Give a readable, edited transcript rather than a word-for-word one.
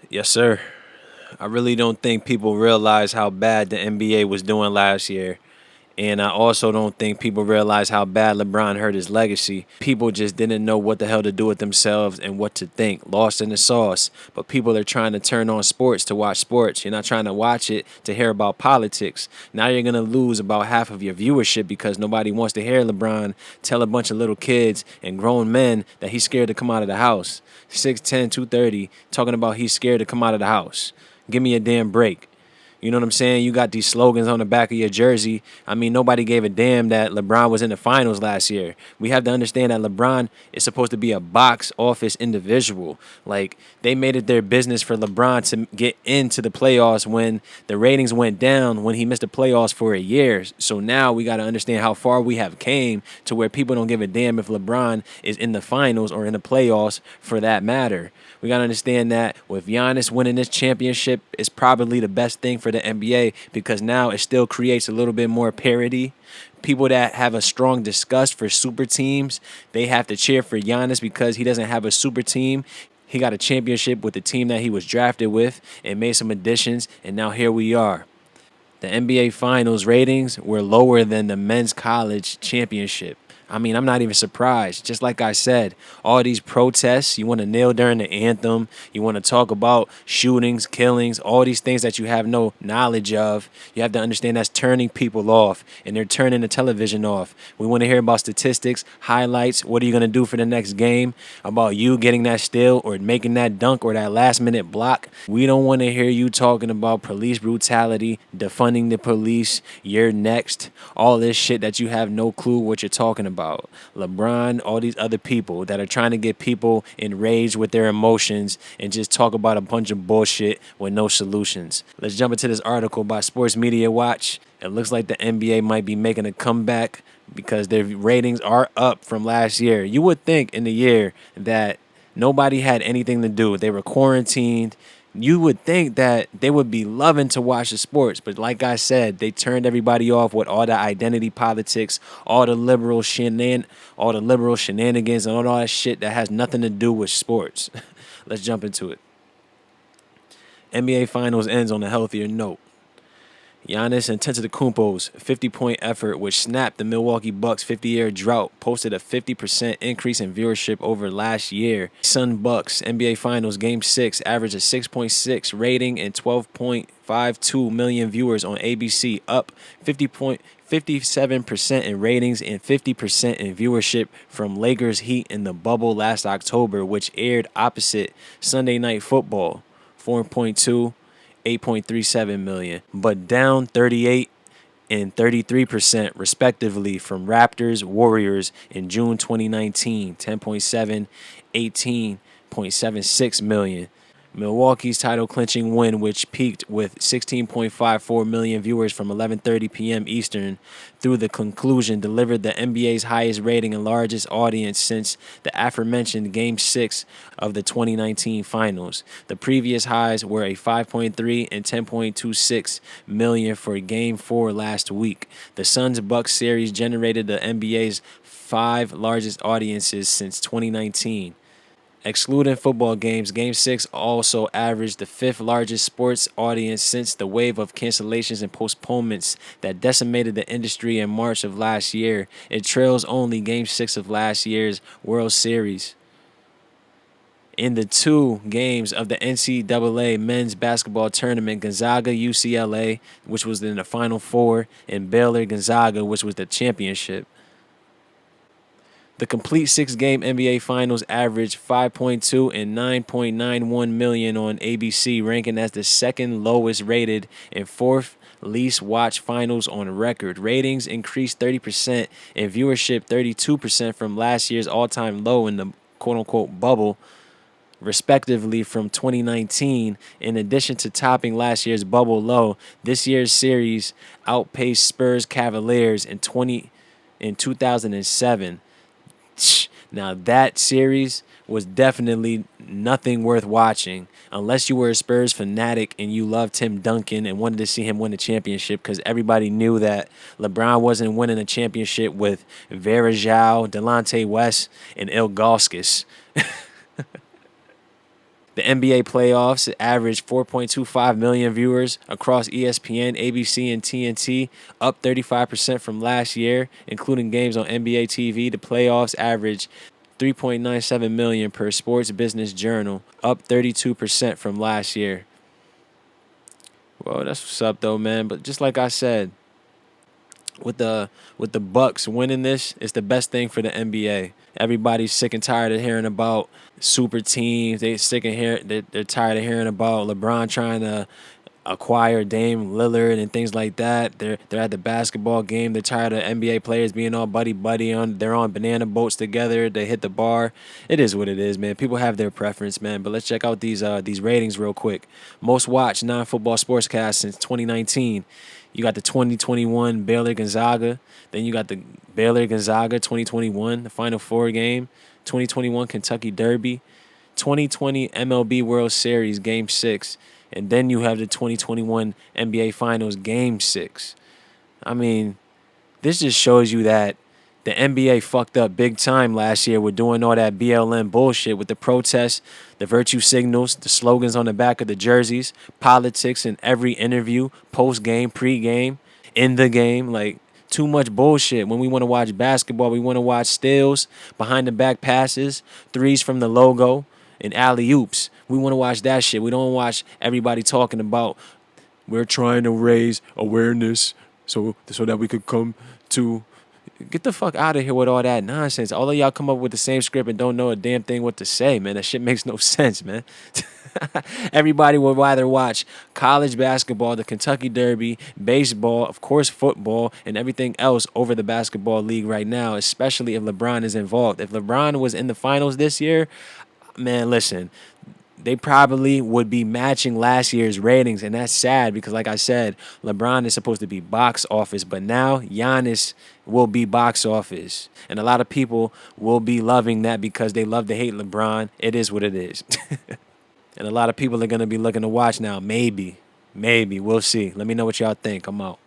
Yes, sir. I really don't think people realize how bad the NBA was doing last year. And I also don't think people realize how bad LeBron hurt his legacy. People just didn't know what the hell to do with themselves and what to think, lost in the sauce. But people are trying to turn on sports to watch sports. You're not trying to watch it to hear about politics. Now you're going to lose about half of your viewership because nobody wants to hear LeBron tell a bunch of little kids and grown men that he's scared to come out of the house. 6'10", 230, talking about he's scared to come out of the house. Give me a damn break. You know what I'm saying? You got these slogans on the back of your jersey. I mean, nobody gave a damn that LeBron was in the finals last year. We have to understand that LeBron is supposed to be a box office individual. Like, they made it their business for LeBron to get into the playoffs when the ratings went down when he missed the playoffs for a year. So now we got to understand how far we have came to where people don't give a damn if LeBron is in the finals or in the playoffs for that matter. We got to understand that with Giannis winning this championship is probably the best thing for the NBA because now it still creates a little bit more parity. People that have a strong disgust for super teams, they have to cheer for Giannis because he doesn't have a super team. He got a championship with the team that he was drafted with and made some additions, and now here we are. The NBA Finals ratings were lower than the men's college championship. I mean, I'm not even surprised. Just like I said, all these protests, you want to kneel during the anthem, you want to talk about shootings, killings, all these things that you have no knowledge of. You have to understand that's turning people off, and they're turning the television off. We want to hear about statistics, highlights. What are you going to do for the next game? About you getting that steal or making that dunk or that last minute block. We don't want to hear you talking about police brutality, defunding the police, you're next, all this shit that you have no clue what you're talking about. LeBron, all these other people that are trying to get people enraged with their emotions and just talk about a bunch of bullshit with no solutions. Let's jump into this article by Sports Media Watch. It looks like the NBA might be making a comeback because their ratings are up from last year. You would think in the year that nobody had anything to do. They were quarantined. You would think that they would be loving to watch the sports, but like I said, they turned everybody off with all the identity politics, all the liberal shenanigans, and all that shit that has nothing to do with sports. Let's jump into it. NBA Finals ends on a healthier note. Giannis Antetokounmpo's 50-point effort, which snapped the Milwaukee Bucks' 50-year drought, posted a 50% increase in viewership over last year. Sun Bucks NBA Finals Game 6 averaged a 6.6 rating and 12.52 million viewers on ABC, up 57% in ratings and 50% in viewership from Lakers Heat in the bubble last October, which aired opposite Sunday Night Football, 4.2 8.37 million, but down 38 and 33% respectively from Raptors Warriors in June 2019, 10.7, 18.76 million. Milwaukee's title-clinching win, which peaked with 16.54 million viewers from 11:30 p.m. Eastern through the conclusion, delivered the NBA's highest rating and largest audience since the aforementioned Game 6 of the 2019 Finals. The previous highs were a 5.3 and 10.26 million for Game 4 last week. The Suns-Bucks series generated the NBA's 5 largest audiences since 2019. Excluding football games, Game 6 also averaged the 5th largest sports audience since the wave of cancellations and postponements that decimated the industry in March of last year. It trails only Game 6 of last year's World Series. In the 2 games of the NCAA men's basketball tournament, Gonzaga-UCLA, which was in the Final Four, and Baylor-Gonzaga, which was the championship. The complete 6-game NBA Finals averaged 5.2 and 9.91 million on ABC, ranking as the second lowest rated and fourth least watched finals on record. Ratings increased 30% and viewership 32% from last year's all-time low in the quote-unquote bubble, respectively, from 2019. In addition to topping last year's bubble low, this year's series outpaced Spurs Cavaliers in 2007. Now, that series was definitely nothing worth watching unless you were a Spurs fanatic and you loved Tim Duncan and wanted to see him win the championship, because everybody knew that LeBron wasn't winning a championship with Vera Zhao, Delonte West, and Ilgauskas. The NBA playoffs averaged 4.25 million viewers across ESPN, ABC, and TNT, up 35% from last year, including games on NBA TV. The playoffs averaged 3.97 million per Sports Business Journal, up 32% from last year. Well, that's what's up though, man. But just like I said, with the Bucks winning this, it's the best thing for the NBA. Everybody's sick and tired of hearing about super teams. They're tired of hearing about LeBron trying to acquire Dame Lillard and things like that. They're at the basketball game. They're tired of NBA players being all buddy buddy on. They're on banana boats together. They hit the bar. It is what it is, man. People have their preference, man. But let's check out these ratings real quick. Most watched non-football sportscast since 2019. You got the 2021 Baylor Gonzaga. Then you got the Baylor Gonzaga 2021, the Final Four game. 2021 Kentucky Derby. 2020 MLB World Series Game 6. And then you have the 2021 NBA Finals Game 6. I mean, this just shows you that the NBA fucked up big time last year with doing all that BLM bullshit with the protests, the virtue signals, the slogans on the back of the jerseys, politics in every interview, post game, pre game, in the game. Like, too much bullshit. When we want to watch basketball, we want to watch steals, behind the back passes, threes from the logo, and alley oops. We want to watch that shit. We don't watch everybody talking about we're trying to raise awareness so that we could come to. Get the fuck out of here with all that nonsense. All of y'all come up with the same script and don't know a damn thing what to say, man. That shit makes no sense, man. Everybody would rather watch college basketball, the Kentucky Derby, baseball, of course football, and everything else over the basketball league right now, especially if LeBron is involved. If LeBron was in the finals this year, man, listen, they probably would be matching last year's ratings, and that's sad because, like I said, LeBron is supposed to be box office, but now Giannis will be box office, and a lot of people will be loving that because they love to hate LeBron. It is what it is, and a lot of people are gonna be looking to watch now. Maybe we'll see. Let me know what y'all think. I'm out.